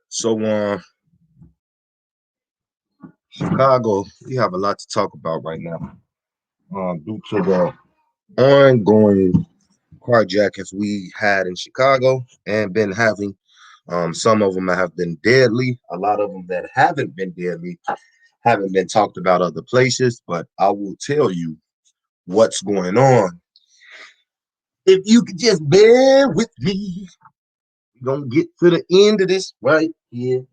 So, Chicago, we have a lot to talk about right now. Due to the ongoing carjackings we had in Chicago and been having. Some of them have been deadly. A lot of them that haven't been deadly haven't been talked about other places. But I will tell you what's going on. If you could just bear with me, we're gonna get to the end of this right here.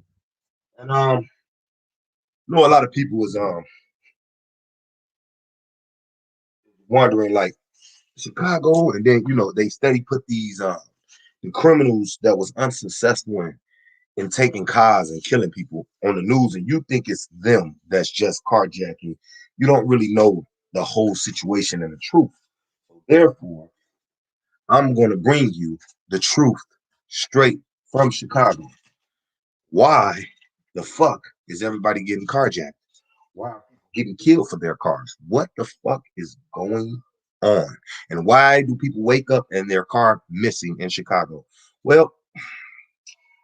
And I know a lot of people was wondering like Chicago, and then they steady put these the criminals that was unsuccessful in taking cars and killing people on the news, and you think it's them that's just carjacking. You don't really know the whole situation and the truth. So therefore, I'm going to bring you the truth straight from Chicago. Why the fuck is everybody getting carjacked? Why are people getting killed for their cars? What the fuck is going on? And why do people wake up and their car missing in Chicago? Well,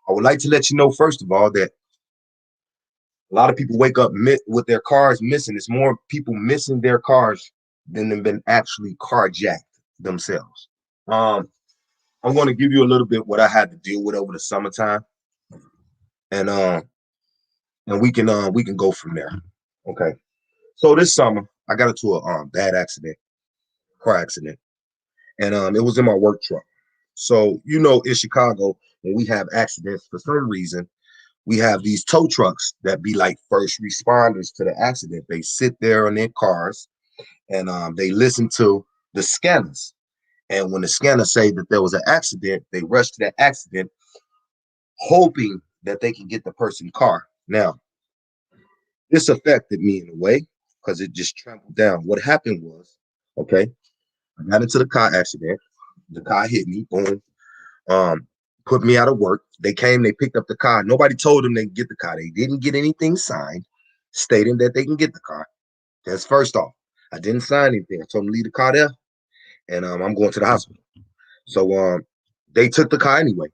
I would like to let you know, first of all, that a lot of people wake up with their cars missing. It's more people missing their cars than have been actually carjacked themselves. Um, I'm going to give you a little bit what I had to deal with over the summertime, and we can go from there. Okay. So this summer, I got into a bad accident, car accident, and it was in my work truck. So in Chicago, when we have accidents for some reason, we have these tow trucks that be like first responders to the accident. They sit there in their cars and they listen to the scanners. And when the scanners say that there was an accident, they rush to that accident, hoping that they can get the person's car. Now, this affected me in a way because it just trampled down. What happened was, okay, I got into the car accident. The car hit me, boom, um, put me out of work. They came, they picked up the car. Nobody told them they could get the car. They didn't get anything signed stating that they can get the car. That's first off. I didn't sign anything. I told them to leave the car there, and I'm going to the hospital. So they took the car anyway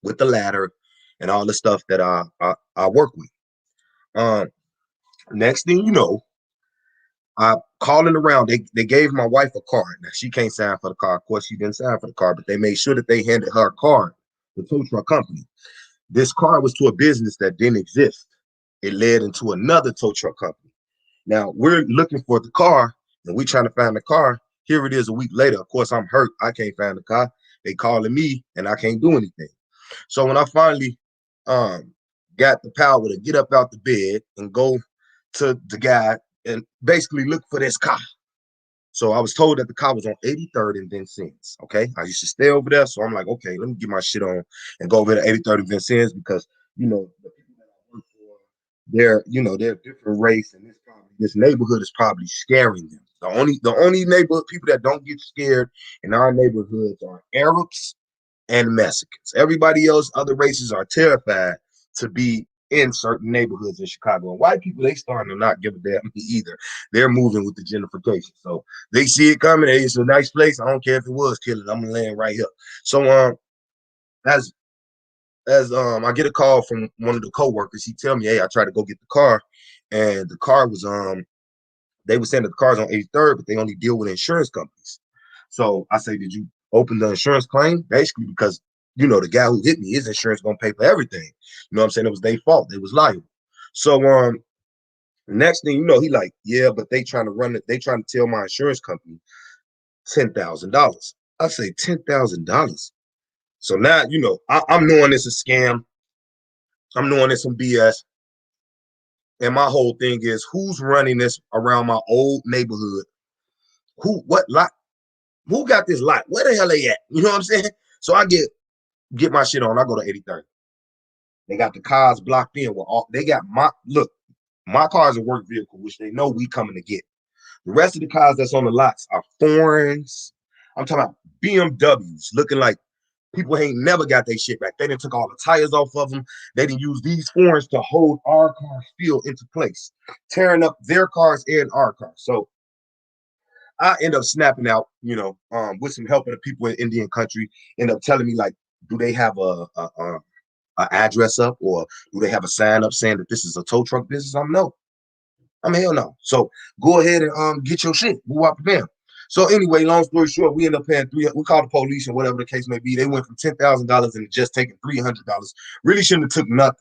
with the ladder and all the stuff that I work with. Um, Next thing you know, I calling around. They gave my wife a card. Now she can't sign for the car. Of course, she didn't sign for the car, but they made sure that they handed her a card, the tow truck company. This car was to a business that didn't exist. It led into another tow truck company. Now we're looking for the car and we're trying to find the car. Here it is a week later. Of course, I'm hurt. I can't find the car. They calling me and I can't do anything. So when I finally um, got the power to get up out the bed and go to the guy and basically look for this car. So I was told that the car was on 83rd and Vincennes. Okay. I used to stay over there. So I'm like, okay, let me get my shit on and go over to 83rd and Vincennes because, the people that I work for, they're different race, and this neighborhood is probably scaring them. The only neighborhood people that don't get scared in our neighborhoods are Arabs and Mexicans. Everybody else, other races are terrified to be in certain neighborhoods in Chicago. And white people, they starting to not give a damn either. They're moving with the gentrification. So they see it coming. Hey, it's a nice place. I don't care if it was killing. I'm gonna land right here. So as I get a call from one of the coworkers, he tell me, hey, I tried to go get the car, and the car was they were saying that the car's on 83rd, but they only deal with insurance companies. So I say, did you open the insurance claim? Basically, because the guy who hit me, his insurance gonna pay for everything. You know what I'm saying? It was their fault. They was liable. So next thing you know, he like, yeah, but they trying to run it. They trying to tell my insurance company $10,000. I say $10,000. So now I'm knowing it's a scam. I'm knowing it's some BS. And my whole thing is, who's running this around my old neighborhood? What lot? Who got this lot? Where the hell they at? You know what I'm saying? So I get my shit on. I go to 83rd. They got the cars blocked in with all. They got my car is a work vehicle, which they know we coming to get. The rest of the cars that's on the lots are foreigns. I'm talking about BMWs, looking like people ain't never got their shit back. They done took all the tires off of them. They didn't use these foreigns to hold our car still into place, tearing up their cars and our cars. So I end up snapping out, with some help of the people in Indian country. End up telling me like, do they have a an address up, or do they have a sign up saying that this is a tow truck business? No. I'm hell no. So go ahead and get your shit. Move out the van. So anyway, long story short, we end up paying we called the police and whatever the case may be. They went from $10,000 and just taking $300. Really shouldn't have took nothing,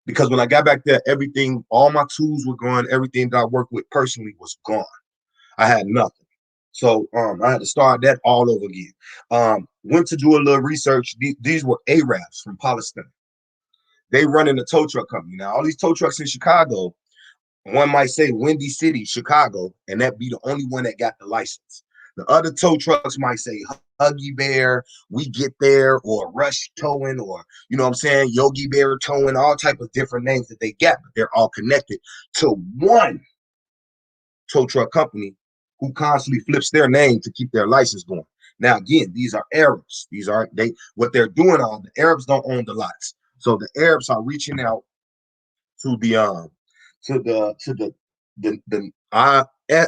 because when I got back there, everything, all my tools were gone. Everything that I worked with personally was gone. I had nothing. So I had to start that all over again. Went to do a little research. These were Arabs from Palestine. They running a tow truck company. Now, all these tow trucks in Chicago, one might say Windy City, Chicago, and that be the only one that got the license. The other tow trucks might say Huggy Bear, We Get There, or Rush Towing, or, you know what I'm saying, Yogi Bear Towing, all type of different names that they got, but they're all connected to one tow truck company who constantly flips their name to keep their license going. Now, again, these are Arabs. These are what they're doing. The Arabs don't own the lots, so the Arabs are reaching out to the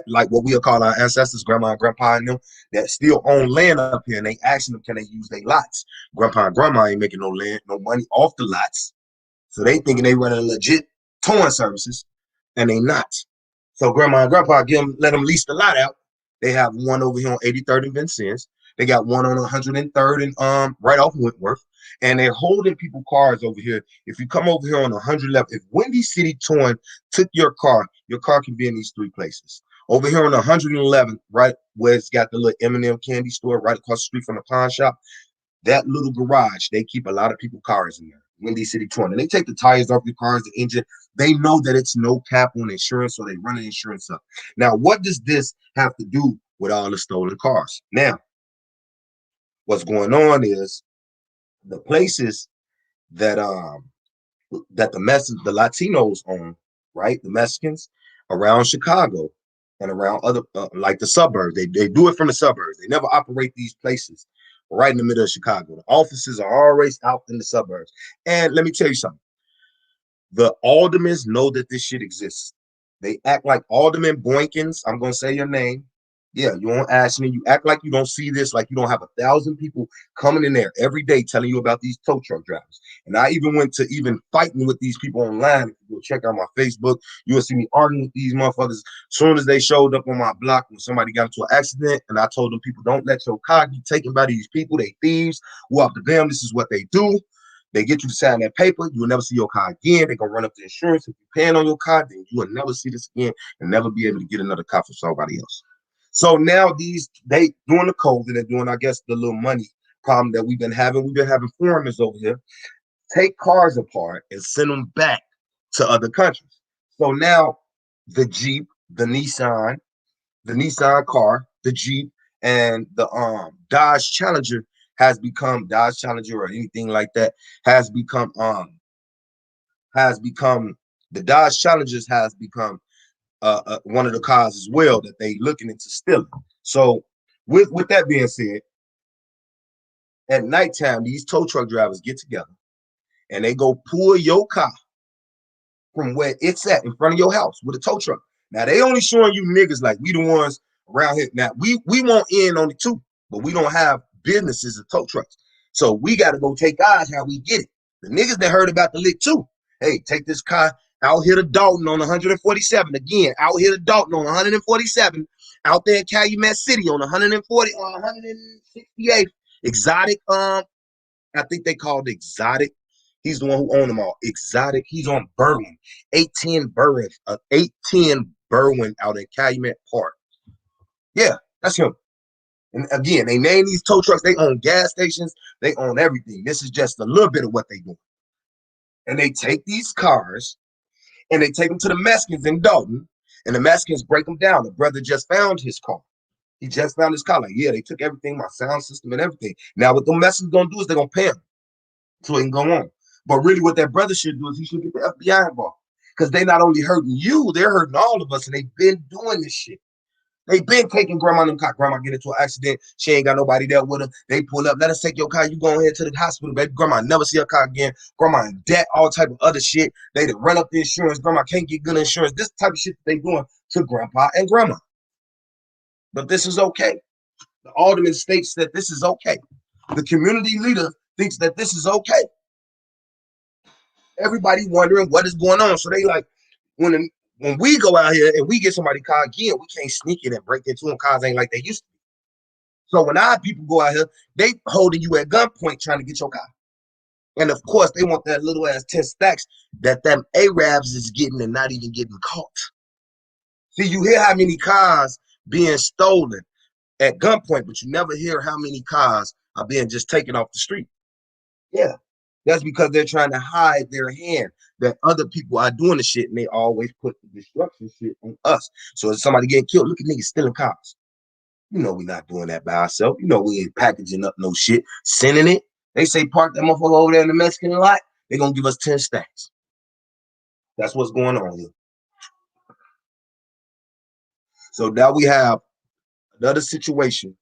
like what we'll call our ancestors, grandma and grandpa and them, that still own land up here, and they asking them, can they use their lots? Grandpa and grandma ain't making no land, no money off the lots, so they thinking they running legit towing services, and they not. So grandma and grandpa let them lease the lot out. They have one over here on 83rd and Vincennes. They got one on 103rd and right off Wentworth. And they're holding people cars over here. If you come over here on 111, if Windy City Towing took your car can be in these three places. Over here on 111, right where it's got the little M&M candy store right across the street from the pawn shop, that little garage, they keep a lot of people cars in there. Windy City Towing. And they take the tires off your cars, the engine. They know that it's no cap on insurance, so they run the insurance up. Now, what does this have to do with all the stolen cars? Now, what's going on is the places that the Latinos own, right? The Mexicans around Chicago and around other like the suburbs. They do it from the suburbs. They never operate these places right in the middle of Chicago. The offices are always out in the suburbs. And let me tell you something. The aldermen know that this shit exists. They act like Alderman Boykins. I'm gonna say your name. Yeah, you won't ask me. You act like you don't see this, like you don't have 1,000 people coming in there every day telling you about these tow truck drivers. And I even went to even fighting with these people online. If you go check out my Facebook, you will see me arguing with these motherfuckers. As soon as they showed up on my block when somebody got into an accident, and I told them, people, don't let your car be taken by these people. They thieves. Walk the damn. This is what they do. They get you to sign that paper. You will never see your car again. They're going to run up the insurance. If you're paying on your car, then you will never see this again and never be able to get another car from somebody else. So now they doing the COVID and doing, I guess, the little money problem that we've been having. We've been having foreigners over here take cars apart and send them back to other countries. So now the Jeep, the Nissan car, the Jeep, and the Dodge Challenger has become Dodge Challenger or anything like that has become the Dodge Challengers has become one of the cars as well that they looking into stealing. So with that being said, at nighttime, these tow truck drivers get together and they go pull your car from where it's at in front of your house with a tow truck. Now they only showing you niggas like we the ones around here. Now we want in on it too, but we don't have businesses and tow trucks. So we got to go take ours how we get it. The niggas that heard about the lick too. Hey, take this car out here to Dalton on 147. Again, out here to Dalton on 147. Out there in Calumet City on 140 or 168. Exotic, I think they called Exotic. He's the one who owned them all. Exotic. He's on Berwyn. 810 Berwyn. 810 Berwyn out in Calumet Park. Yeah, that's him. And again, they name these tow trucks. They own gas stations. They own everything. This is just a little bit of what they do. And they take these cars and they take them to the Mexicans in Dalton. And the Mexicans break them down. The brother just found his car. He just found his car. Like, yeah, they took everything, my sound system and everything. Now, what the Mexicans going to do is they're going to pay him so it can go on. But really what that brother should do is he should get the FBI involved. Because they not only hurting you, they're hurting all of us. And they've been doing this shit. They've been taking grandma in them car. Grandma get into an accident. She ain't got nobody there with her. They pull up. Let us take your car. You go ahead to the hospital, baby. Grandma never see her car again. Grandma in debt, all type of other shit. They done run up the insurance. Grandma can't get good insurance. This type of shit that they doing to grandpa and grandma. But this is okay. The alderman states that this is okay. The community leader thinks that this is okay. Everybody wondering what is going on. So they like when we go out here and we get somebody car again, we can't sneak in and break into them. Cars ain't like they used to be. So when our people go out here, they holding you at gunpoint trying to get your car. And of course, they want that little ass 10 stacks that them Arabs is getting and not even getting caught. See, you hear how many cars being stolen at gunpoint, but you never hear how many cars are being just taken off the street. Yeah. That's because they're trying to hide their hand that other people are doing the shit and they always put the destruction shit on us. So if somebody getting killed, look at niggas stealing cars. You know we're not doing that by ourselves. You know we ain't packaging up no shit, sending it. They say park that motherfucker over there in the Mexican lot. They're gonna give us 10 stacks. That's what's going on here. So now we have another situation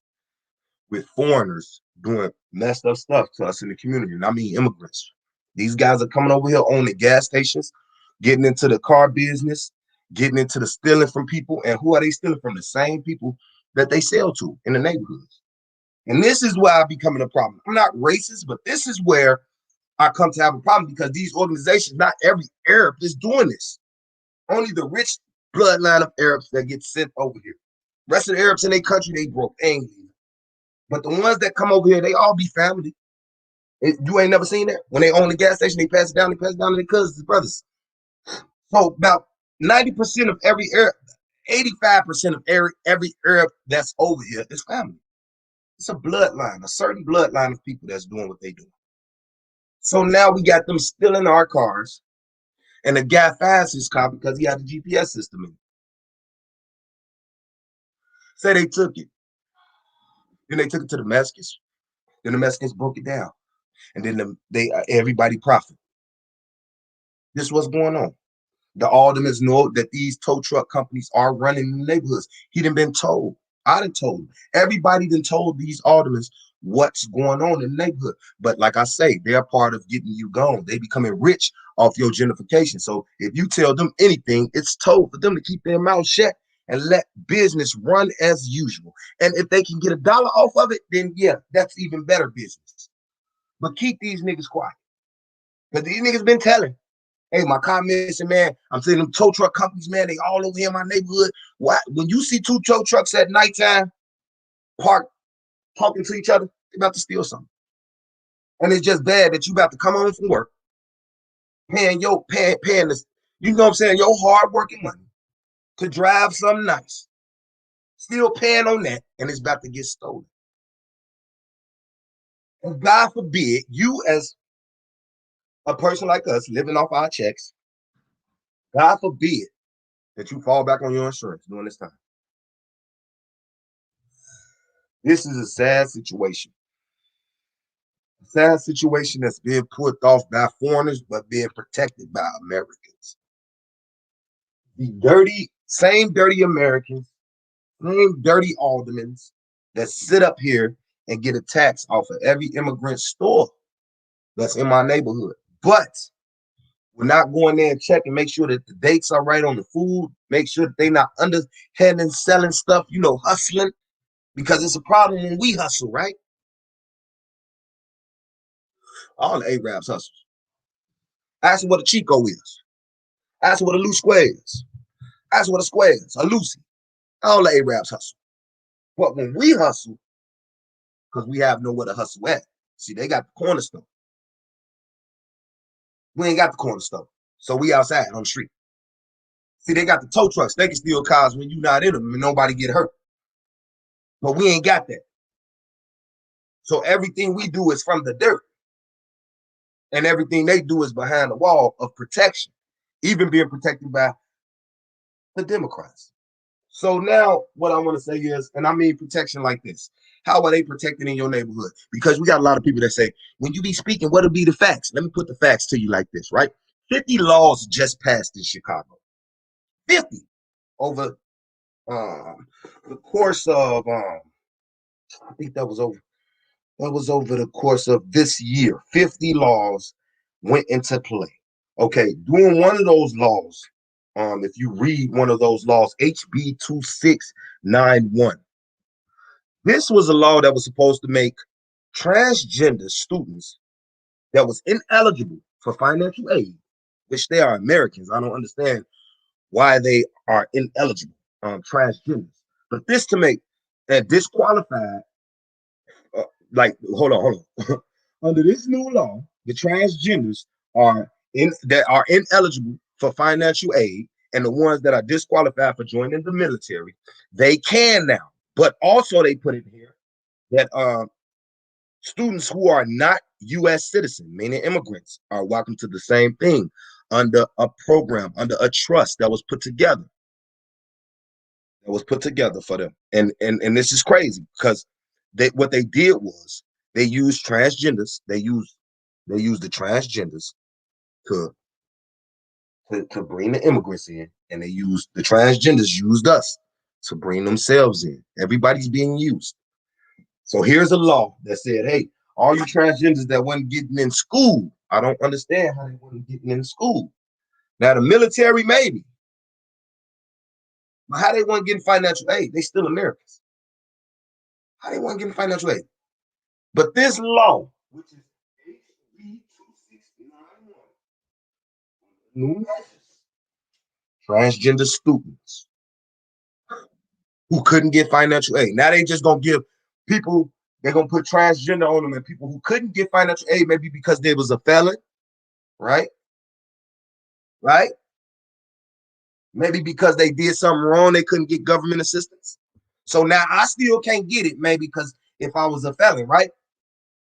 with foreigners doing messed up stuff to us in the community. And I mean immigrants. These guys are coming over here owning gas stations, getting into the car business, getting into the stealing from people. And who are they stealing from? The same people that they sell to in the neighborhoods. And this is where I becoming a problem. I'm not racist, but this is where I come to have a problem because these organizations, not every Arab is doing this. Only the rich bloodline of Arabs that get sent over here. Rest of the Arabs in their country, they broke angry. But the ones that come over here, they all be family. You ain't never seen that? When they own the gas station, they pass it down to their cousins and brothers. So about 90% of every Arab, 85% of every Arab that's over here is family. It's a bloodline, a certain bloodline of people that's doing what they do. So now we got them stealing our cars, and the guy finds his car because he had a GPS system in it. Say they took it, then they took it to the Mexicans. Then the Mexicans broke it down, and then everybody profit. This is what's going on. The aldermen know that these tow truck companies are running in the neighborhoods. He done been told. I done told. Everybody done told these aldermen what's going on in the neighborhood. But like I say, they're part of getting you gone. They becoming rich off your gentrification. So if you tell them anything, it's told for them to keep their mouth shut and let business run as usual. And if they can get $1 off of it, then yeah, that's even better business. But keep these niggas quiet. Because these niggas been telling. Hey, my car missing, man. I'm seeing them tow truck companies, man. They all over here in my neighborhood. Why? When you see two tow trucks at nighttime parked talking to each other, they about to steal something. And it's just bad that you about to come home from work, paying this, you know what I'm saying, your hard working money to drive something nice. Still paying on that, and it's about to get stolen. And God forbid, you as a person like us living off our checks, God forbid that you fall back on your insurance during this time. This is a sad situation. A sad situation that's being put off by foreigners, but being protected by Americans. The same dirty Americans, same dirty aldermen that sit up here and get a tax off of every immigrant store that's in my neighborhood. But we're not going there and check and make sure that the dates are right on the food, make sure that they're not underhanding selling stuff, hustling, because it's a problem when we hustle, right? All the Arabs hustle. Ask them what a Chico is. Ask them what a loose square is. Ask them what a square is, a Lucy. All the Arabs hustle. But when we hustle, because we have nowhere to hustle at, see, they got the corner store. We ain't got the corner store. So we outside on the street. See, they got the tow trucks. They can steal cars when you're not in them and nobody get hurt. But we ain't got that. So everything we do is from the dirt. And everything they do is behind the wall of protection, even being protected by the Democrats. So now what I want to say is, and I mean protection like this, how are they protected in your neighborhood? Because we got a lot of people that say, when you be speaking, what'll be the facts? Let me put the facts to you like this, right? 50 laws just passed in Chicago. 50 over the course of I think that was over the course of this year. 50 laws went into play. Okay, doing one of those laws, if you read one of those laws, HB 2691, this was a law that was supposed to make transgender students that was ineligible for financial aid which they are Americans. I don't understand why they are ineligible, transgenders. But this to make that disqualified, like, hold on. Under this new law, the transgenders are ineligible for financial aid, and the ones that are disqualified for joining the military, they can now. But also, they put in here that students who are not U.S. citizens, meaning immigrants, are welcome to the same thing under a program, under a trust that was put together. For them. And this is crazy because what they did was they used transgenders. They used the transgenders to to bring the immigrants in, and the transgenders used us to bring themselves in. Everybody's being used. So here's a law that said, hey, all you transgenders that wasn't getting in school, I don't understand how they wasn't getting in school. Now the military maybe, but how they weren't getting financial aid? They still Americans. How they weren't getting financial aid? But this law, which is HB 2691, new measures, transgender students who couldn't get financial aid. Now they just gonna give people, they're gonna put transgender on them, and people who couldn't get financial aid, maybe because they was a felon, right? Right? Maybe because they did something wrong, they couldn't get government assistance. So now I still can't get it, maybe because if I was a felon, right?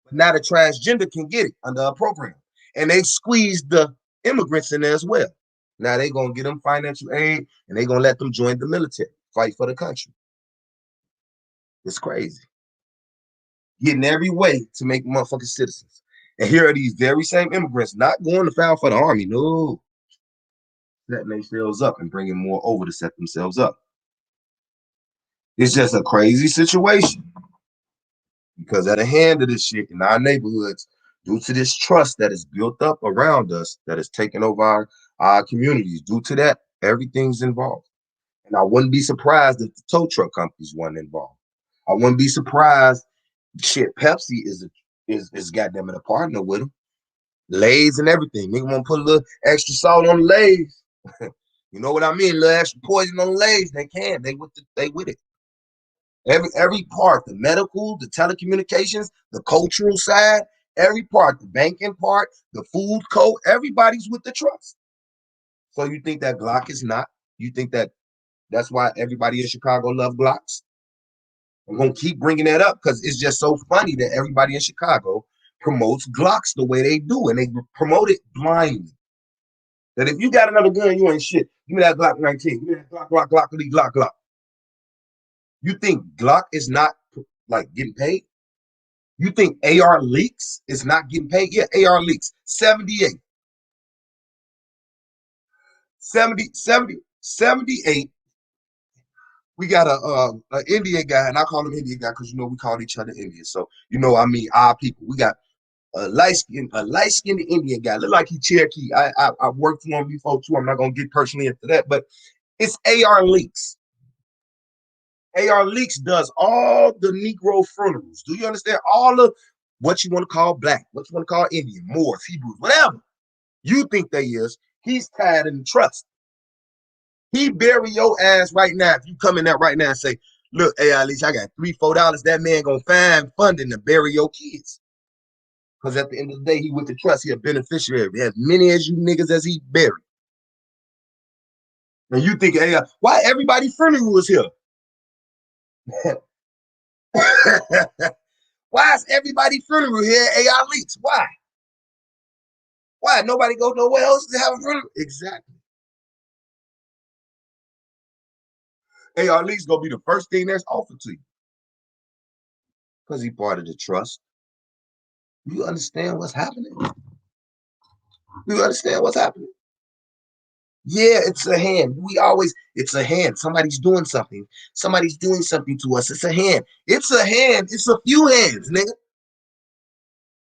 But now the transgender can get it under a program. And they squeezed the immigrants in there as well. Now they're gonna get them financial aid, and they're gonna let them join the military, fight for the country. It's crazy. Getting every way to make motherfucking citizens. And here are these very same immigrants not going to file for the army. No, setting themselves up and bringing more over to set themselves up. It's just a crazy situation because at the hand of this shit in our neighborhoods, due to this trust that is built up around us, that is taking over our communities, due to that, everything's involved. And I wouldn't be surprised if the tow truck companies weren't involved. I wouldn't be surprised. Shit, Pepsi is goddamn it a partner with them. Lays and everything. Nigga want to put a little extra salt on the Lays. You know what I mean? A little extra poison on the Lays. They can. They with it. Every part, the medical, the telecommunications, the cultural side, every part, the banking part, the food code, everybody's with the trust. So you think that Glock is not? You think that's why everybody in Chicago love Glocks? I'm gonna keep bringing that up because it's just so funny that everybody in Chicago promotes Glocks the way they do, and they promote it blindly. That if you got another gun, you ain't shit. Give me that Glock 19. Give me that Glock. You think Glock is not like getting paid? You think AR leaks is not getting paid? Yeah, AR leaks. 78, 78. We got a Indian guy, and I call him Indian guy because we call each other Indians. So I mean our people. We got a light skinned Indian guy. Look like he Cherokee. I worked for him before too. I'm not gonna get personally into that, but it's AR leaks. AR Leaks does all the Negro funerals. Do you understand? All of what you want to call black, what you want to call Indian, Moors, Hebrews, whatever you think they is, he's tied in the trust. He bury your ass right now. If you come in there right now and say, look, AR Leaks, I got $3-4, that man gonna find funding to bury your kids. Because at the end of the day, he with the trust, he a beneficiary. As many as you niggas as he buried. And you think, hey, why everybody funeral was here? Why is everybody funeral here at AR Leaks? Why? Why? Nobody go nowhere else to have a funeral? Exactly. AR Leaks gonna be the first thing that's offered to you. Because he part of the trust. You understand what's happening? You understand what's happening? Yeah, it's a hand. It's a hand. Somebody's doing something. Somebody's doing something to us. It's a hand. It's a hand. It's a few hands, nigga.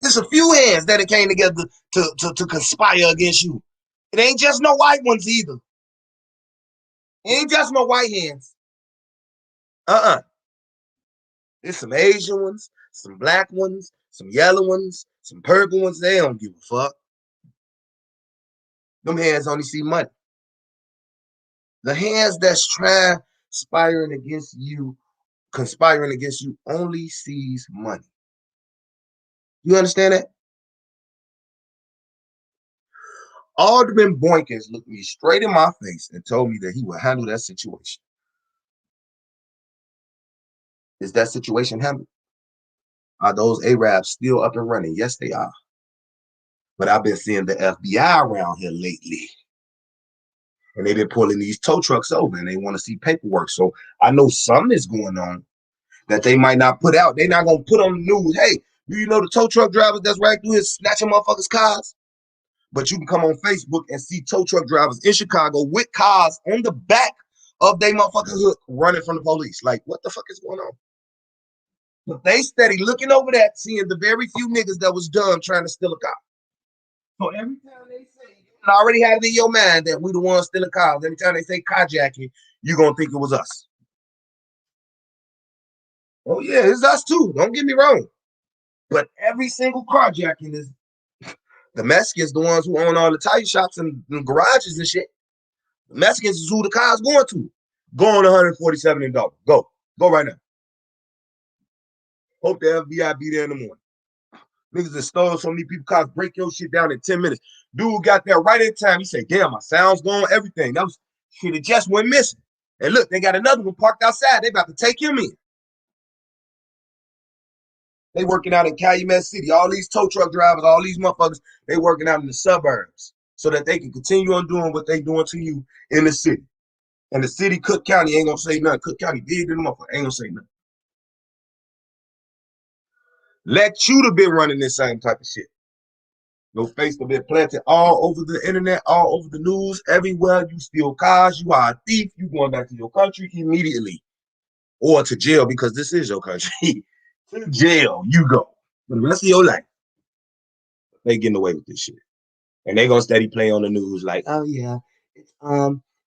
It's a few hands that it came together to conspire against you. It ain't just no white ones either. It ain't just no white hands. There's some Asian ones, some black ones, some yellow ones, some purple ones. They don't give a fuck. Them hands only see money. The hands that's conspiring against you only sees money. You understand that? Alderman Boykins looked me straight in my face and told me that he would handle that situation. Is that situation handled? Are those Arabs still up and running? Yes, they are. But I've been seeing the FBI around here lately. And they've been pulling these tow trucks over and they want to see paperwork. So I know something is going on that they might not put out. They're not going to put on the news. Hey, do you know the tow truck drivers that's right through here snatching motherfuckers' cars? But you can come on Facebook and see tow truck drivers in Chicago with cars on the back of their motherfucking hook running from the police. Like, what the fuck is going on? But they steady looking over that, seeing the very few niggas that was done trying to steal a car. So every time they say, you already have it in your mind that we the ones stealing cars. Every time they say carjacking, you're going to think it was us. Oh, yeah, it's us too. Don't get me wrong. But every single carjacking is the Mexicans, the ones who own all the tire shops and garages and shit. The Mexicans is who the car's going to. Go on 147 and double. Go. Go right now. Hope the FBI be there in the morning. Niggas that stole so many people cars, break your shit down in 10 minutes. Dude got there right in time. He said, damn, my sound's going, everything. That was shit, it just went missing. And look, they got another one parked outside. They about to take him in. They working out in Calumet City. All these tow truck drivers, all these motherfuckers, they working out in the suburbs so that they can continue on doing what they doing to you in the city. And the city, Cook County, ain't gonna say nothing. Cook County big than the motherfucker, ain't gonna say nothing. Let you to be running this same type of shit. Your face will be planted all over the internet, all over the news, everywhere. You steal cars, you are a thief, you going back to your country immediately. Or to jail, because this is your country. To jail, you go. For the rest of your life. They getting away with this shit. And they gonna steady play on the news like, oh yeah, it's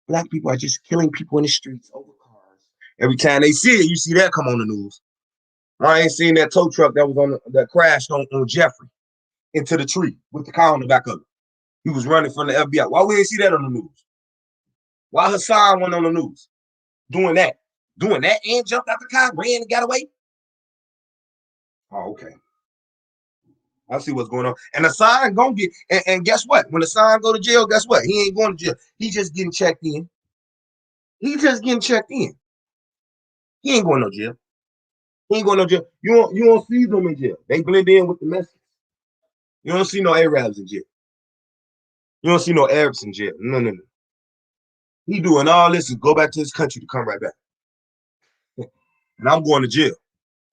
black people are just killing people in the streets over cars. Every time they see it, you see that come on the news. I ain't seen that tow truck that was that crashed on Jeffrey into the tree with the car on the back of it. He was running from the FBI. Why we didn't see that on the news? Why Hassan went on the news doing that? Doing that and jumped out the car, ran and got away? Oh, okay. I see what's going on. And Hassan gonna get, and guess what? When Hassan go to jail, guess what? He ain't going to jail. He just getting checked in. He just getting checked in. He ain't going to no jail. He ain't going to no jail. You don't see them in jail. They blend in with the Mexicans. You don't see no Arabs in jail. You don't see no Arabs in jail. No, no, no. He doing all this to go back to his country to come right back. And I'm going to jail.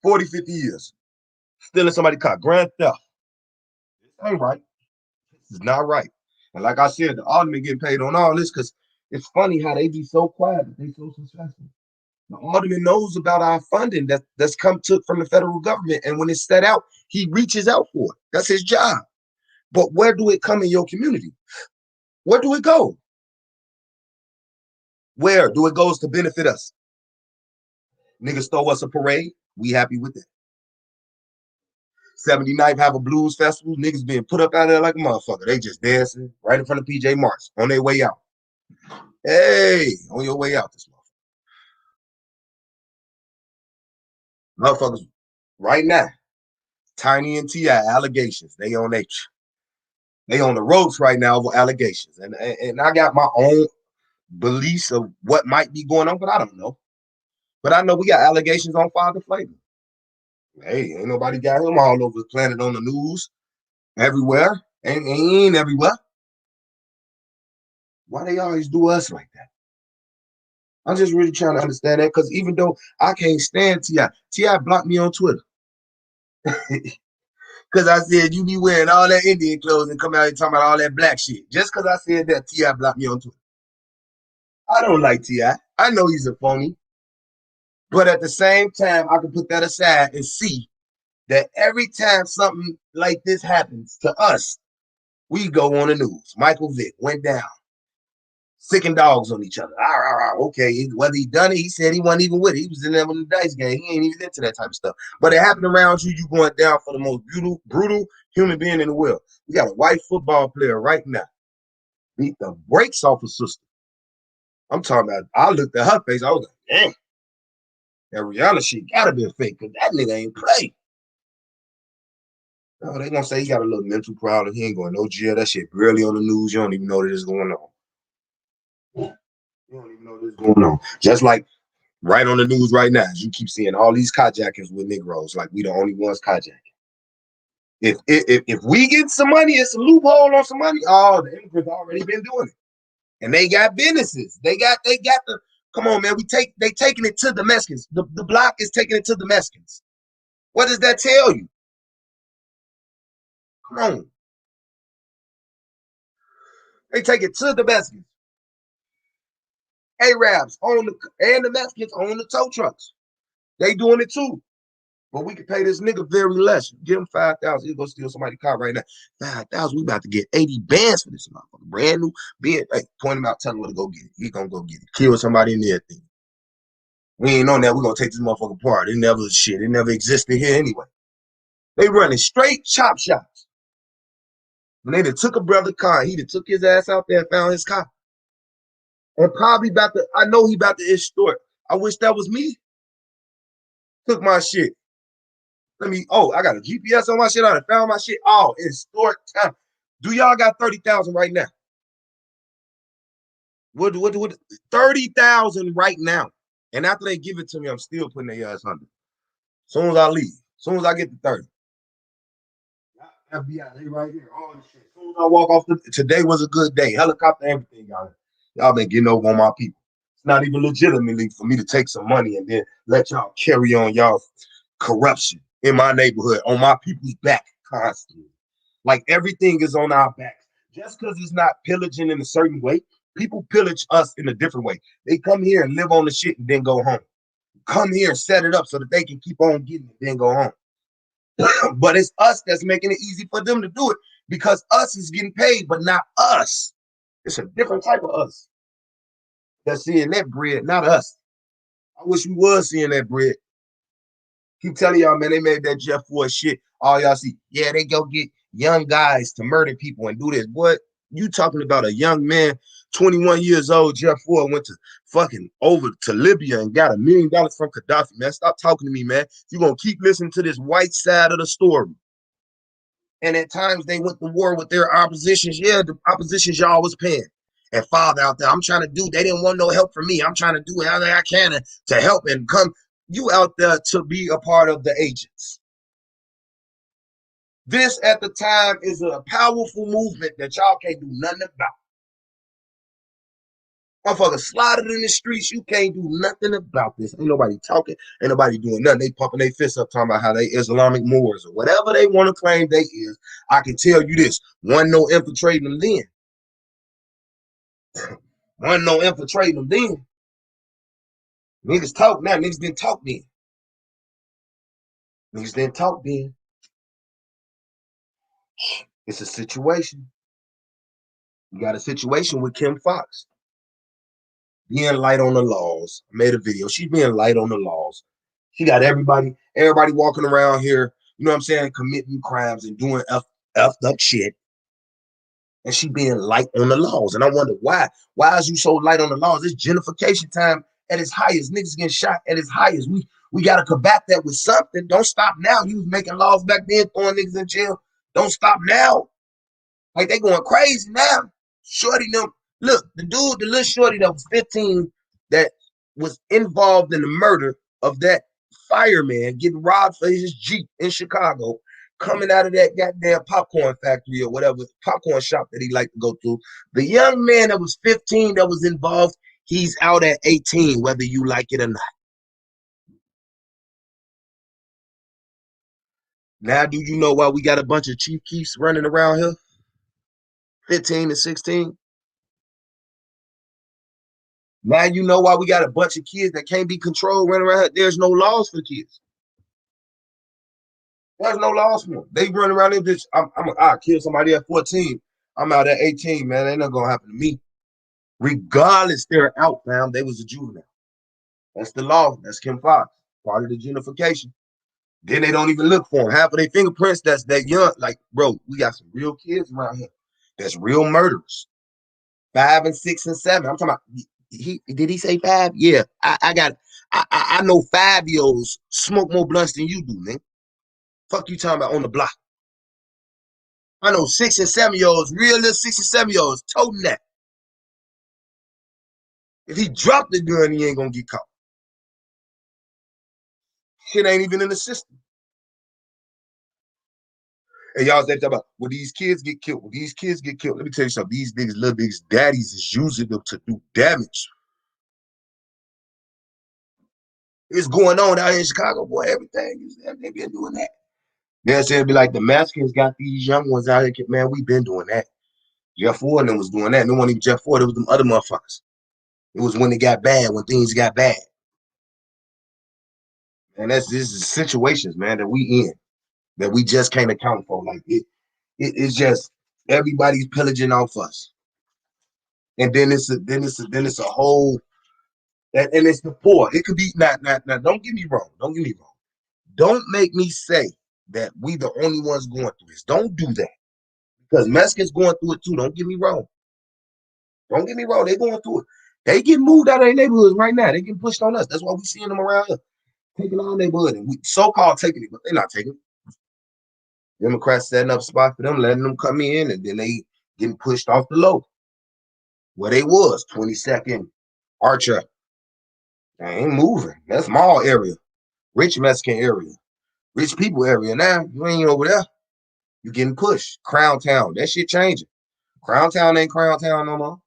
40, 50 years. Stealing somebody's car. Grand theft. This ain't right. This is not right. And like I said, the alderman getting paid on all this because it's funny how they be so quiet, but they so successful. The alderman knows about our funding that's come from the federal government. And when it's set out, he reaches out for it. That's his job. But where do it come in your community? Where do it go? Where do it goes to benefit us? Niggas throw us a parade. We happy with it. 79th have a blues festival. Niggas being put up out there like a motherfucker. They just dancing right in front of PJ Marks on their way out. Hey, on your way out this motherfucker. Motherfuckers right now. Tiny and T.I. allegations. They on the ropes right now over allegations. And I got my own beliefs of what might be going on, but I don't know. But I know we got allegations on Father Flavor. Hey, ain't nobody got him all over the planet on the news. Everywhere. Ain't everywhere. Why they always do us like that? I'm just really trying to understand that because even though I can't stand T.I., T.I. blocked me on Twitter. Because I said you be wearing all that Indian clothes and come out and talking about all that black shit. Just because I said that, T.I. blocked me on Twitter. I don't like T.I. I know he's a phony. But at the same time, I can put that aside and see that every time something like this happens to us, we go on the news. Michael Vick went down. Sicking dogs on each other. Okay, whether he done it, he said he wasn't even with it. He was in there with the dice game. He ain't even into that type of stuff. But it happened around you. You going down for the most brutal human being in the world. We got a white football player right now beat the brakes off her sister. I'm talking about, I looked at her face, I was like, damn, that Rihanna shit gotta be a fake, because that nigga ain't play. No, they gonna say he got a little mental problem. He ain't going no jail. That shit barely on the news. You don't even know that it's going on. You don't even know this is going on. Just like right on the news right now, you keep seeing all these carjackings with Negroes, like we the only ones carjacking. If we get some money, it's a loophole on some money. Oh, the immigrants already been doing it, and they got businesses. They got the. Come on, man. They taking it to the Mexicans. The block is taking it to the Mexicans. What does that tell you? Come on, they take it to the Mexicans. Arabs own the Mexicans own the tow trucks. They doing it too. But we can pay this nigga very less. Give him 5,000. He'll go steal somebody's car right now. 5,000. We about to get 80 bands for this motherfucker. Brand new. Hey, point him out. Tell him where to go get it. He gonna go get it. Kill somebody in there. Thing. We ain't on that. We gonna take this motherfucker apart. It never shit. It never existed here anyway. They running straight chop shops. When they done took a brother car, he done took his ass out there and found his car. And probably about to. I know he about to extort. I wish that was me. Took my shit. I got a GPS on my shit. I done found my shit. Oh, it's store time. Do y'all got 30,000 right now? What 30,000 right now? And after they give it to me, I'm still putting their ass under. As soon as I leave, as soon as I get to 30. FBI, they right here. All the shit. As soon as I walk off today was a good day. Helicopter, everything, y'all been getting over on my people. It's not even legitimately for me to take some money and then let y'all carry on y'all corruption in my neighborhood on my people's back constantly. Like everything is on our backs. Just because it's not pillaging in a certain way, people pillage us in a different way. They come here and live on the shit and then go home. Come here and set it up so that they can keep on getting it, then go home. But it's us that's making it easy for them to do it because us is getting paid, but not us. It's a different type of us that's seeing that bread, not us. I wish we was seeing that bread. Keep telling y'all, man, they made that Jeff Ford shit. All y'all see, yeah, they go get young guys to murder people and do this. What? You talking about a young man, 21 years old, Jeff Ford went to fucking over to Libya and got $1 million from Gaddafi, man. Stop talking to me, man. You're going to keep listening to this white side of the story. And at times they went to war with their oppositions. Yeah, the oppositions y'all was paying. And father out there, I'm trying to do, they didn't want no help from me. I'm trying to do everything I can to help and come. You out there to be a part of the agents. This at the time is a powerful movement that y'all can't do nothing about. Motherfucker slaughtered in the streets, you can't do nothing about this. Ain't nobody talking, ain't nobody doing nothing. They pumping their fists up talking about how they Islamic Moors or whatever they want to claim they is. I can tell you this, one no infiltrating them then. One no infiltrating them then. Niggas talk now, niggas didn't talk then. Niggas didn't talk then. It's a situation. You got a situation with Kim Fox being light on the laws. I made a video. She's being light on the laws. She got everybody walking around here, you know what I'm saying, committing crimes and doing effed up shit. And she being light on the laws. And I wonder why. Why is you so light on the laws? It's gentrification time at its highest. Niggas getting shot at its highest. We got to combat that with something. Don't stop now. You was making laws back then, throwing niggas in jail. Don't stop now. Like they going crazy now. Shorty them. Look, the little shorty that was 15 that was involved in the murder of that fireman getting robbed for his Jeep in Chicago, coming out of that goddamn popcorn factory or whatever popcorn shop that he liked to go to. The young man that was 15 that was involved, he's out at 18, whether you like it or not. Now, do you know why we got a bunch of Chief Keefs running around here? 15 to 16. Now you know why we got a bunch of kids that can't be controlled running around here. There's no laws for the kids. There's no laws for them. They run around there, bitch. I kill somebody at 14. I'm out at 18, man. Ain't nothing gonna happen to me. Regardless, they're out, fam. They was a juvenile. That's the law. That's Kim Fox. Part of the gentrification. Then they don't even look for them. Half of their fingerprints, that's that young. Like, bro, we got some real kids around here. That's real murderers. 5 and 6 and 7. I'm talking about he did he say 5? Yeah. I know 5-year-olds smoke more blunts than you do, man. Fuck you talking about on the block. I know 6 and 7-year-olds, real little 6 and 7-year-olds toting that. If he dropped the gun, he ain't gonna get caught. Shit ain't even in the system. And y'all say about, will these kids get killed? Will these kids get killed? Let me tell you something. These niggas, little niggas, daddies is using them to do damage. It's going on out here in Chicago, boy. Everything is they been doing that. They'll say it'd be like the Mexicans got these young ones out here. Man, we been doing that. Jeff Ford and them was doing that. And it wasn't even Jeff Ford, it was them other motherfuckers. It was when it got bad, when things got bad. And this is situations, man, that we in, that we just can't account for. Like it's just everybody's pillaging off us. And then it's a whole and it's the poor. It could be not. Don't get me wrong. Don't get me wrong. Don't make me say that we the only ones going through this. Don't do that. Because Mexicans going through it too. Don't get me wrong. Don't get me wrong. They're going through it. They get moved out of their neighborhoods right now. They getting pushed on us. That's why we seeing them around here. Taking our neighborhood. And we so-called taking it, but they're not taking it. Democrats setting up spots for them, letting them come in, and then they getting pushed off the low. Where they was, 22nd Archer. They ain't moving. That's mall area. Rich Mexican area. Rich people area. Now, you ain't over there. You getting pushed. Crown Town. That shit changing. Crown Town ain't Crown Town no more.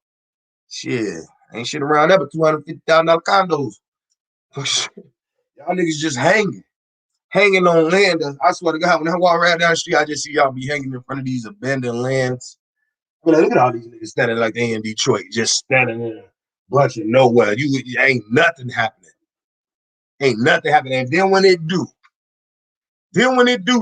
Shit. Ain't shit around there but $250,000 condos. Y'all niggas just hanging. Hanging on land. I swear to God, when I walk right down the street, I just see y'all be hanging in front of these abandoned lands. I mean, look at all these niggas standing like they in Detroit, just standing in a bunch of nowhere. You ain't nothing happening. Ain't nothing happening. And then when it do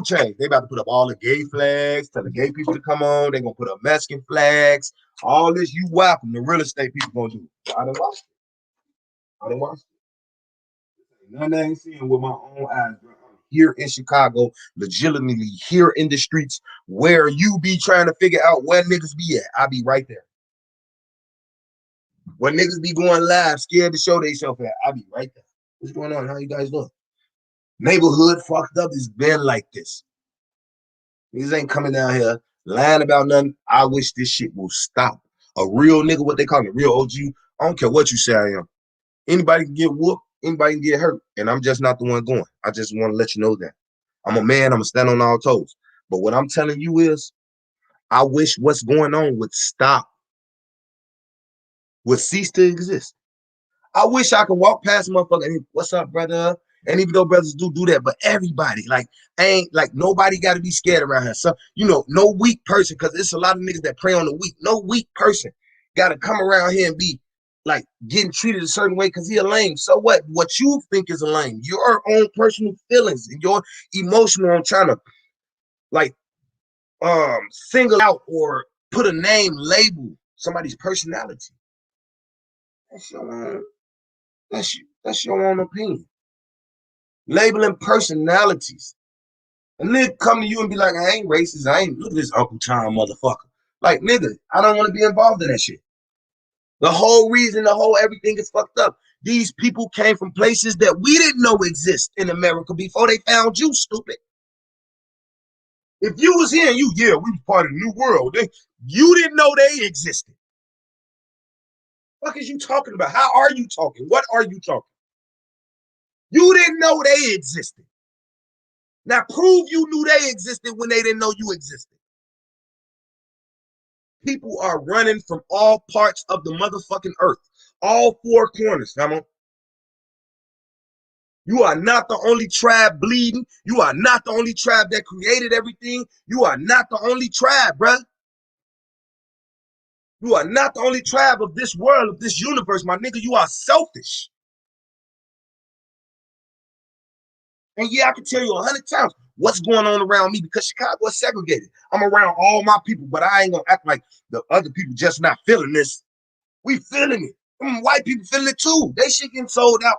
change, they about to put up all the gay flags, tell the gay people to come on. They gonna put up Mexican flags. All this you welcome. The real estate people gonna do. I done watched it. I done watched it. Nothing I ain't seeing with my own eyes, bro. I'm here in Chicago, legitimately here in the streets where you be trying to figure out where niggas be at. I be right there. When niggas be going live, scared to show themselves at, I be right there. What's going on? How you guys doing? Neighborhood fucked up. It's been like this. Niggas ain't coming down here lying about nothing. I wish this shit will stop. A real nigga, what they call me, real OG. I don't care what you say I am. Anybody can get whooped. Anybody can get hurt. And I'm just not the one going. I just want to let you know that. I'm a man. I'm going to stand on all toes. But what I'm telling you is, I wish what's going on would stop. Would cease to exist. I wish I could walk past a motherfucker and what's up, brother? And even though brothers do that, but everybody, like, ain't like nobody got to be scared around here. So, no weak person, because it's a lot of niggas that prey on the weak. No weak person got to come around here and be like getting treated a certain way because he a lame. So what? What you think is a lame? Your own personal feelings and your emotional on trying to like single out or put a name label somebody's personality. That's your own. That's your own opinion. Labeling personalities. A nigga come to you and be like, I ain't racist. I ain't, look at this Uncle Tom motherfucker. Like, nigga, I don't want to be involved in that shit. The whole reason, the whole everything is fucked up. These people came from places that we didn't know exist in America before they found you, stupid. If you was here and we was part of the new world, you didn't know they existed. What is you talking about? How are you talking? What are you talking? You didn't know they existed. Now prove you knew they existed when they didn't know you existed. People are running from all parts of the motherfucking earth. All four corners, come on. You are not the only tribe bleeding. You are not the only tribe that created everything. You are not the only tribe, bruh. You are not the only tribe of this world, of this universe, my nigga. You are selfish. And I can tell you 100 times what's going on around me because Chicago is segregated. I'm around all my people, but I ain't gonna act like the other people just not feeling this. We feeling it. White people feeling it too. They shit getting sold out.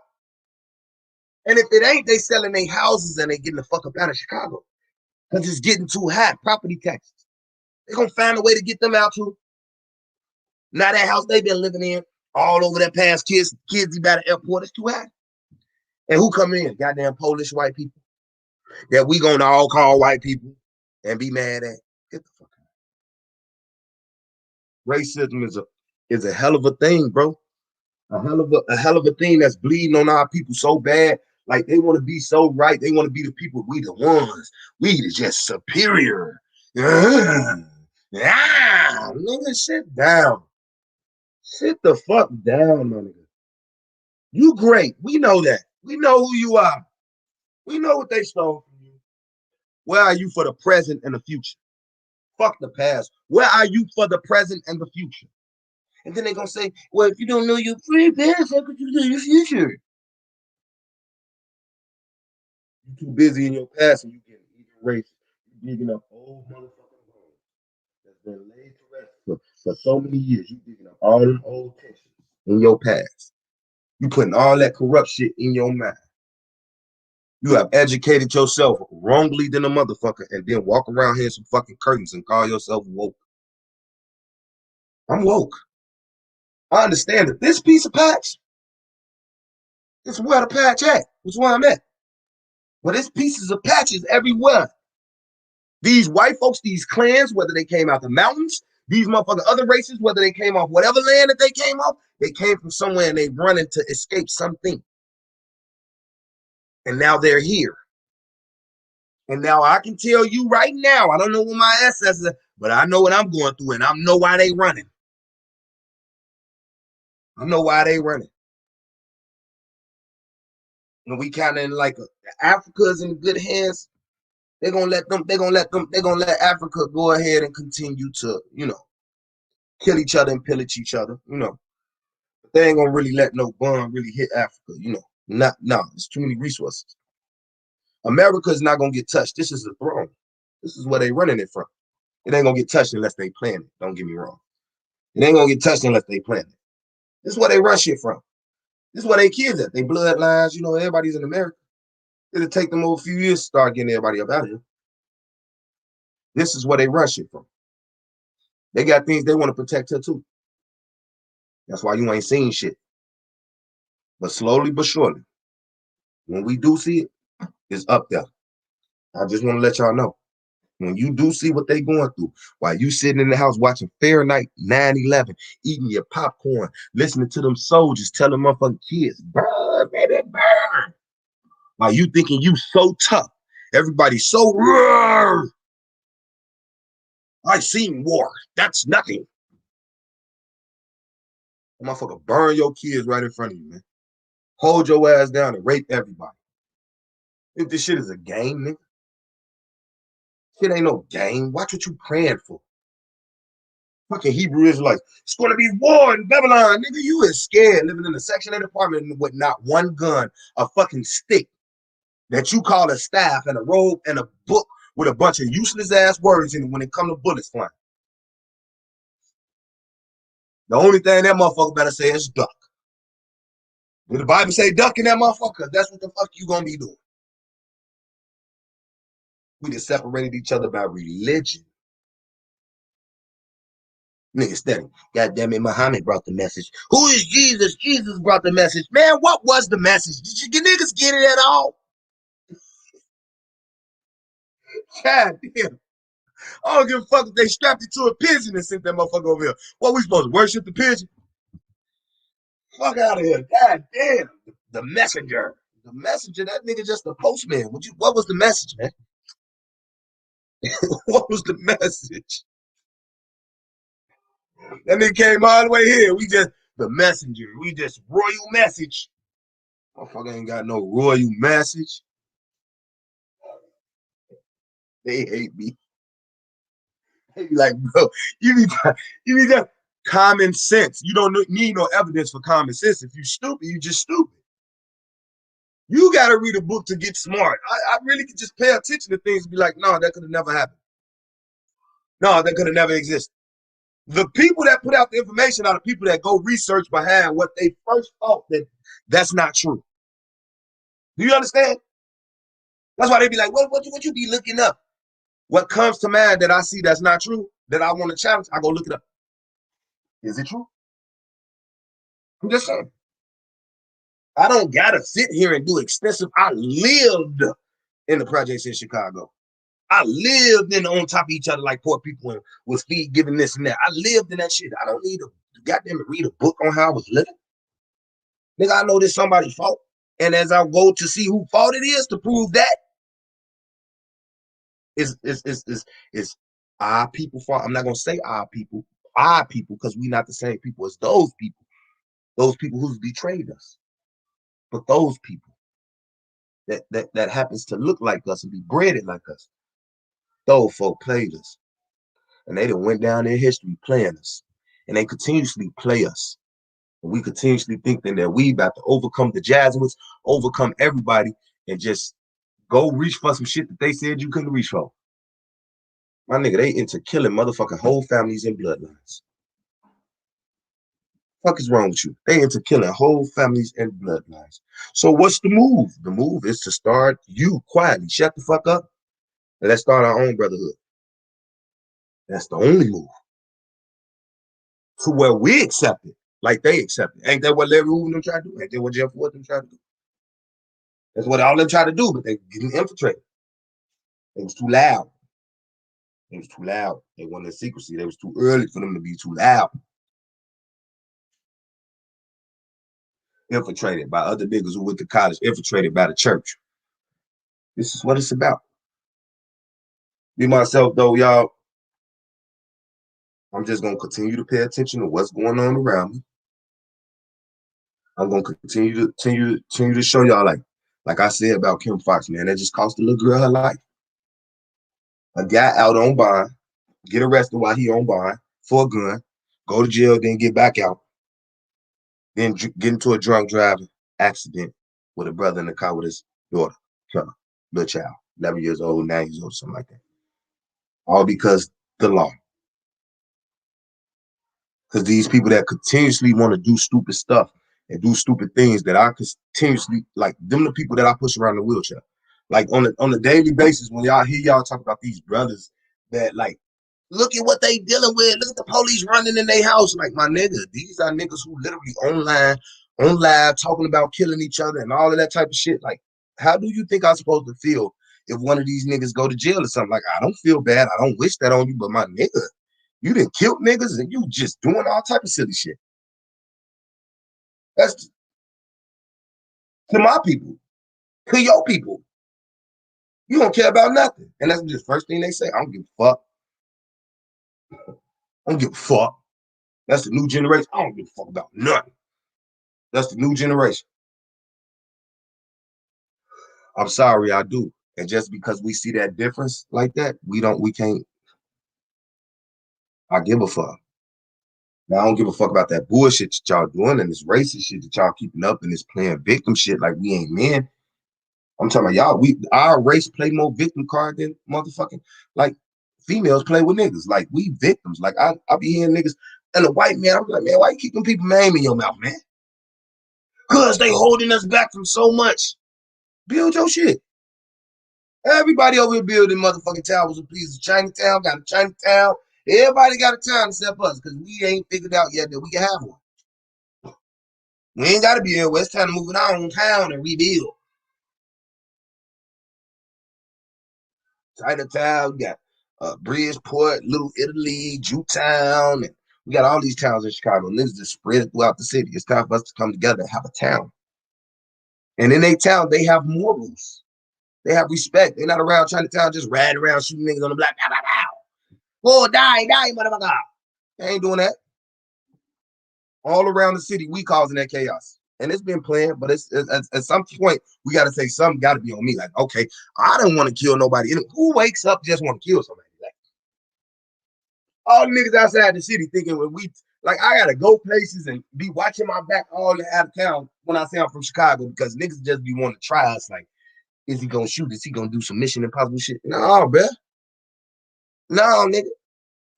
And if it ain't, they selling their houses and they getting the fuck up out of Chicago because it's getting too high. Property taxes. They're gonna find a way to get them out too. Now that house they been living in all over that past kids by the airport is too high. And who come in? Goddamn Polish white people that we gonna all call white people and be mad at. Get the fuck out. Racism is a hell of a thing, bro. A hell of a thing that's bleeding on our people so bad. Like they want to be so right. They want to be the people. We the ones. We the just superior. Yeah, nigga, sit down. Sit the fuck down, my nigga. You great. We know that. We know who you are. We know what they stole from you. Where are you for the present and the future? Fuck the past. Where are you for the present and the future? And then they're gonna say, well, if you don't know your past, how could you know your future? You're too busy in your past and you getting erased. You're digging up old motherfucking bones that's been laid to rest for so many years. You digging up all them old tensions in your past. You putting all that corrupt shit in your mind. You have educated yourself wrongly than a motherfucker and then walk around here in some fucking curtains and call yourself woke. I'm woke. I understand that this piece of patch is where the patch at. It's where I'm at. But there's pieces of patches everywhere. These white folks, these clans, whether they came out the mountains, these motherfucking other races, whether they came off whatever land that they came off, they came from somewhere and they running to escape something. And now they're here. And now I can tell you right now, I don't know what my ancestors are, but I know what I'm going through and I know why they running. I know why they running. And we kind of in like Africa's in good hands. They're gonna let Africa go ahead and continue to, kill each other and pillage each other, But they ain't gonna really let no bomb really hit Africa, No, there's too many resources. America's not gonna get touched. This is the throne. This is where they running it from. It ain't gonna get touched unless they plan it. Don't get me wrong. It ain't gonna get touched unless they plan it. This is where they run shit from. This is where they kids at. They bloodlines, everybody's in America. It'll take them over a few years to start getting everybody up out of here. This is where they run shit from. They got things they want to protect her too. That's why you ain't seen shit. But slowly but surely, when we do see it, it's up there. I just want to let y'all know. When you do see what they going through, while you sitting in the house watching Fahrenheit 9/11, eating your popcorn, listening to them soldiers telling motherfucking kids, burn, baby, burn. While you thinking you so tough, everybody's so, roar. I seen war. That's nothing. Motherfucker, burn your kids right in front of you, man. Hold your ass down and rape everybody. If this shit is a game, nigga, shit ain't no game. Watch what you praying for. Fucking Hebrew Israelites. It's going to be war in Babylon. Nigga, you is scared living in a Section 8 apartment with not one gun, a fucking stick that you call a staff, and a robe and a book with a bunch of useless ass words in it when it come to bullets flying. The only thing that motherfucker better say is duck. Did the Bible say duck in that motherfucker? That's what the fuck you gonna be doing. We just separated each other by religion. Nigga steady. God damn it, Muhammad brought the message. Who is Jesus? Jesus brought the message. Man, what was the message? Did you niggas get it at all? God damn. I don't give a fuck if they strapped it to a pigeon and sent that motherfucker over here. What, we supposed to worship the pigeon? Fuck out of here. God damn. The messenger. The messenger, that nigga just a postman. What was the message, man? What was the message? That nigga came all the way here. The messenger. We just royal message. Motherfucker ain't got no royal message. They hate me. They be like, bro, you need that common sense. You don't need no evidence for common sense. If you stupid, you just stupid. You got to read a book to get smart. I really could just pay attention to things and be like, no, that could have never happened. No, that could have never existed. The people that put out the information are the people that go research behind what they first thought that's not true. Do you understand? That's why they be like, what you be looking up? What comes to mind that I see that's not true, that I want to challenge, I go look it up. Is it true? I'm just saying. I don't gotta sit here and do extensive. I lived in the projects in Chicago. I lived in on top of each other like poor people and was feed giving this and that. I lived in that shit. I don't need to goddamn read a book on how I was living. Nigga, I know this somebody's fault. And as I go to see who fault it is to prove that is our people fault. I'm not gonna say our people, because we not the same people as those people who's betrayed us. But those people that happens to look like us and be bred like us, those folk played us. And they done went down in history playing us. And they continuously play us. And we continuously think that we about to overcome the Jesuits, overcome everybody, and just go reach for some shit that they said you couldn't reach for. My nigga, they into killing motherfucking whole families and bloodlines. Fuck is wrong with you? They into killing whole families and bloodlines. So what's the move? The move is to start you quietly. Shut the fuck up. And let's start our own brotherhood. That's the only move. To where we accept it, like they accept it. Ain't that what Larry Hoover them tried to do? Ain't that what Jeff Ford them tried to do? That's what all them tried to do, but they getting infiltrated. It was too loud. It was too loud. They wanted secrecy. They was too early for them to be too loud. Infiltrated by other niggas who went to college, infiltrated by the church. This is what it's about. Me, myself, though, y'all, I'm just going to continue to pay attention to what's going on around me. I'm going to continue to show y'all, like I said about Kim Fox, man, that just cost a little girl her life. A guy out on bond, get arrested while he on bond for a gun, go to jail, then get back out, then get into a drunk driving accident with a brother in the car with his daughter, little child, 11 years old, 9 years old, something like that. All because the law. Because these people that continuously want to do stupid stuff and do stupid things that I continuously, like them the people that I push around the wheelchair. Like on a daily basis, when y'all hear y'all talk about these brothers that like, look at what they dealing with. Look at the police running in their house. Like, my nigga, these are niggas who literally on live, talking about killing each other and all of that type of shit. Like, how do you think I'm supposed to feel if one of these niggas go to jail or something? Like, I don't feel bad. I don't wish that on you, but my nigga, you done killed niggas and you just doing all type of silly shit. That's to my people, to your people. You don't care about nothing. And that's just the first thing they say. I don't give a fuck. I don't give a fuck. That's the new generation. I don't give a fuck about nothing. That's the new generation. I'm sorry, I do. And just because we see that difference like that, we can't. I give a fuck. Now I don't give a fuck about that bullshit that y'all doing and this racist shit that y'all keeping up and this playing victim shit like we ain't men. I'm talking about y'all. Our race play more victim card than motherfucking like females play with niggas. Like we victims. Like I be hearing niggas and a white man. I'm like, man, why you keep them people name in your mouth, man? Cause they holding us back from so much. Build your shit. Everybody over here building motherfucking towers and pieces. Chinatown got a Chinatown. Everybody got a town except us because we ain't figured out yet that we can have one. We ain't got to be here. It's time to move in our own town and rebuild. Chinatown, we got Bridgeport, Little Italy, Jewtown, and we got all these towns in Chicago. And this is just spread throughout the city. It's time for us to come together and have a town. And in a town, they have morals. They have respect. They're not around Chinatown just riding around shooting niggas on the block. Pow, pow, pow. Oh, die, motherfucker. They ain't doing that. All around the city, we causing that chaos. And it's been planned, but it's at some point, we got to say something got to be on me. Like, okay, I don't want to kill nobody. Who wakes up just want to kill somebody? Like, all the niggas outside the city thinking when we, like, I got to go places and be watching my back all out of town when I say I'm from Chicago because niggas just be wanting to try us. Like, is he going to shoot? Is he going to do some Mission Impossible shit? No, bruh. No, nigga.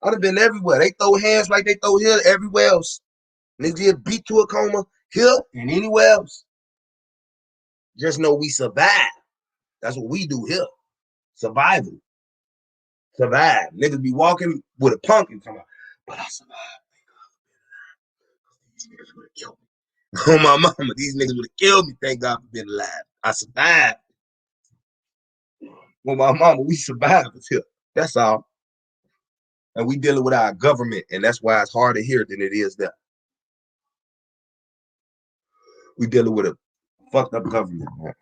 I'd have been everywhere. They throw hands like they throw here everywhere else. Niggas get beat to a coma here and anywhere else. Just know we survive. That's what we do here. Survival. Survive. Niggas be walking with a punk and come out. But I survived. niggas would have killed me. Oh my mama, these niggas would have killed me. Thank God for being alive. I survived. Well, my mama, we survived here. That's all. And we dealing with our government, and that's why it's harder here than it is there. We dealing with a fucked up government, man.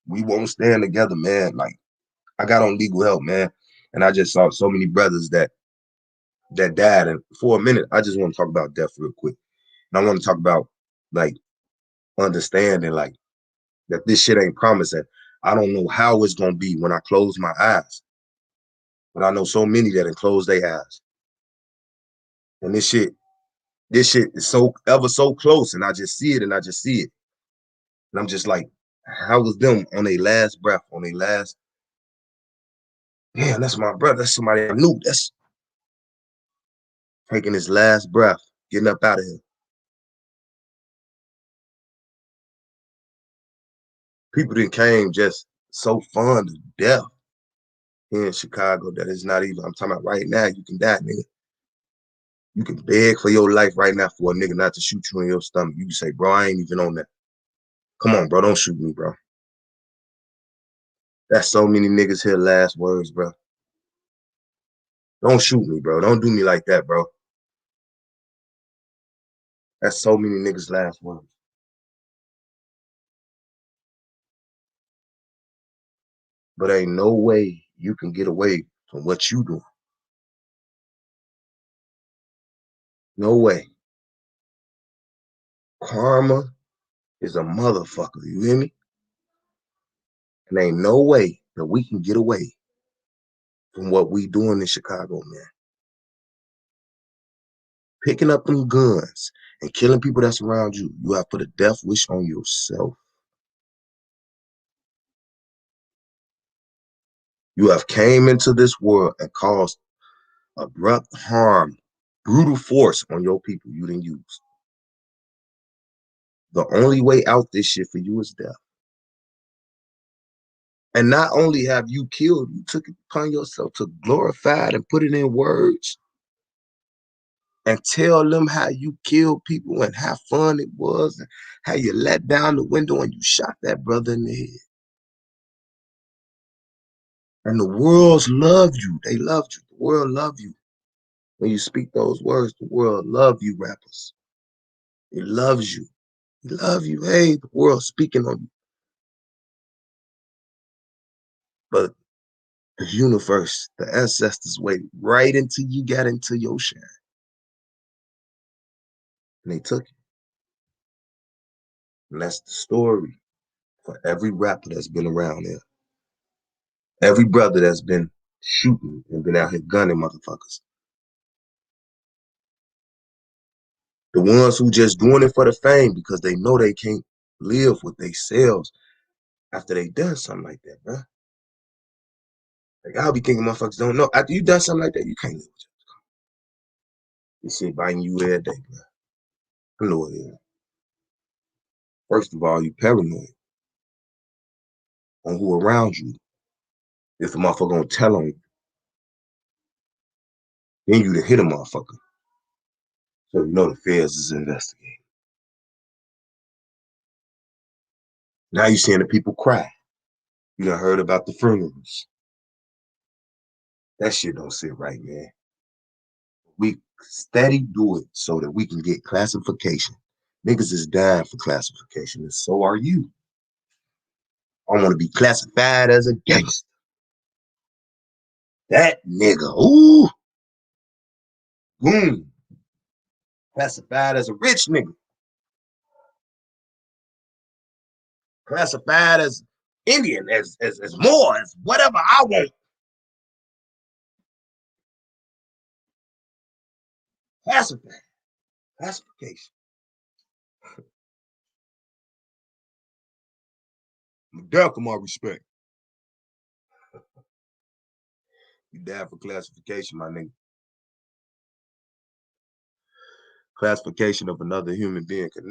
We won't stand together, man. Like I got on legal help, man, and I just saw so many brothers that died. And for a minute, I just want to talk about death real quick. And I want to talk about like understanding, like that this shit ain't promising. I don't know how it's gonna be when I close my eyes, but I know so many that close their eyes, and this shit is so ever so close, and I just see it, and I just see it, and I'm just like, how was them on their last breath, on their last? Yeah, that's my brother. That's somebody I knew. That's taking his last breath, getting up out of here. People that came just so fond of death here in Chicago that it's not even. I'm talking about right now. You can die, nigga. You can beg for your life right now for a nigga not to shoot you in your stomach. You can say, bro, I ain't even on that. Come on, bro, don't shoot me, bro. That's so many niggas here last words, bro. Don't shoot me, bro. Don't do me like that, bro. That's so many niggas last words. But ain't no way you can get away from what you doing. No way. Karma is a motherfucker. You hear me? And ain't no way that we can get away from what we doing in Chicago, man. Picking up them guns and killing people that's around you, you have put a death wish on yourself. You have came into this world and caused abrupt harm, brutal force on your people you didn't use. The only way out this shit for you is death. And not only have you killed, you took it upon yourself to glorify it and put it in words and tell them how you killed people and how fun it was and how you let down the window and you shot that brother in the head. And the world's loved you. They loved you. The world loved you. When you speak those words, the world love you, rappers. It loves you. It love you. Hey, the world speaking on you. But the universe, the ancestors wait right until you got into your shine. And they took it. And that's the story for every rapper that's been around there. Every brother that's been shooting and been out here gunning motherfuckers. The ones who just doing it for the fame because they know they can't live with themselves after they done something like that, bro. Like I'll be thinking motherfuckers don't know. After you done something like that, you can't live with you. This shit biting you every day, bro. I know it is. First of all, you paranoid on who around you. If a motherfucker gonna tell on you, then you to hit a motherfucker. So you know the feds is investigating. Now you seeing the people cry. You done heard about the funerals. That shit don't sit right, man. We steady do it so that we can get classification. Niggas is dying for classification, and so are you. I want to be classified as a gangster. That nigga, ooh, boom. Classified as a rich nigga. Classified as Indian, as more, as whatever I want. Classified. Classification. Down for my respect. You die for classification, my nigga. Classification of another human being could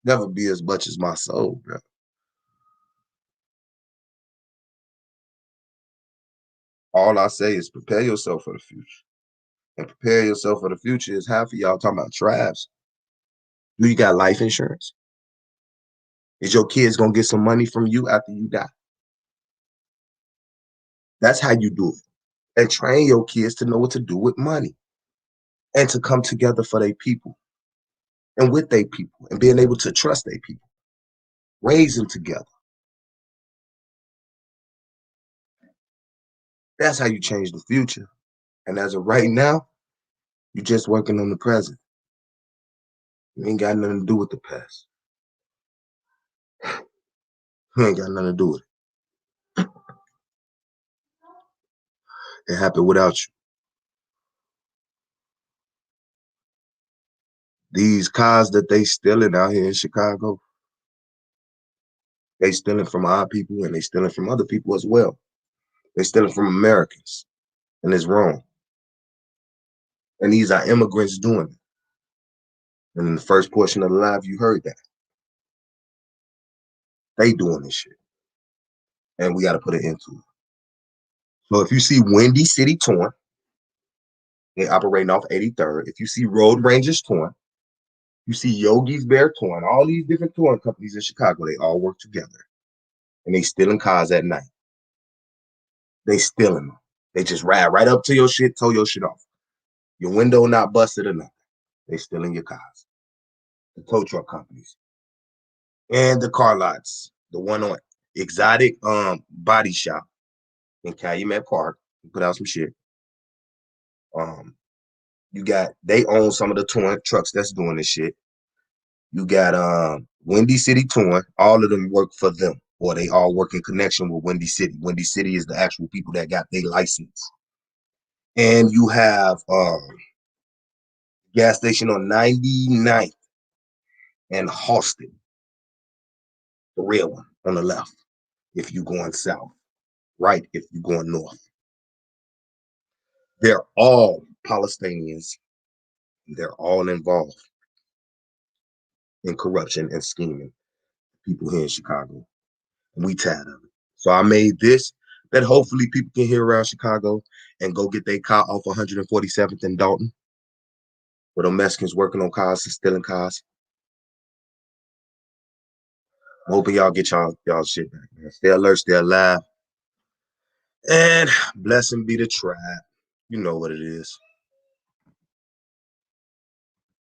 never be as much as my soul, bro. All I say is prepare yourself for the future. and prepare yourself for the future is half of y'all talking about tribes. Do you got life insurance? Is your kids gonna get some money from you after you die? That's how you do it. And train your kids to know what to do with money and to come together for their people and with their people and being able to trust their people. Raise them together. That's how you change the future. And as of right now, you're just working on the present. You ain't got nothing to do with the past. You ain't got nothing to do with it. It happened without you. These cars that they stealing out here in Chicago, they stealing from our people and they stealing from other people as well. They stealing from Americans, and it's wrong. And these are immigrants doing it. And in the first portion of the live, you heard that. They doing this shit. And we got to put an end to it. So if you see Windy City torn, they operating off 83rd. If you see Road Rangers torn, you see Yogi's Bear torn, all these different touring companies in Chicago, they all work together. And they stealing cars at night. They stealing them. They just ride right up to your shit, tow your shit off. Your window not busted or nothing. They stealing your cars. The tow truck companies. And the car lots. The one on Exotic Body Shop in Calumet Park. Put out some shit. They own some of the touring trucks that's doing this shit. You got Windy City Touring. All of them work for them, or they all work in connection with Windy City. Windy City is the actual people that got their license. And you have gas station on 99th and Halsted, the real one on the left. If you're going south, right if you're going north. They're all Palestinians. They're all involved in corruption and scheming. People here in Chicago. And we tired of it. So I made this that hopefully people can hear around Chicago and go get their car off 147th and Dalton, where the Mexicans working on cars and stealing cars. I'm hoping y'all get y'all shit back, man. Stay alert, stay alive. And blessing be the tribe. You know what it is.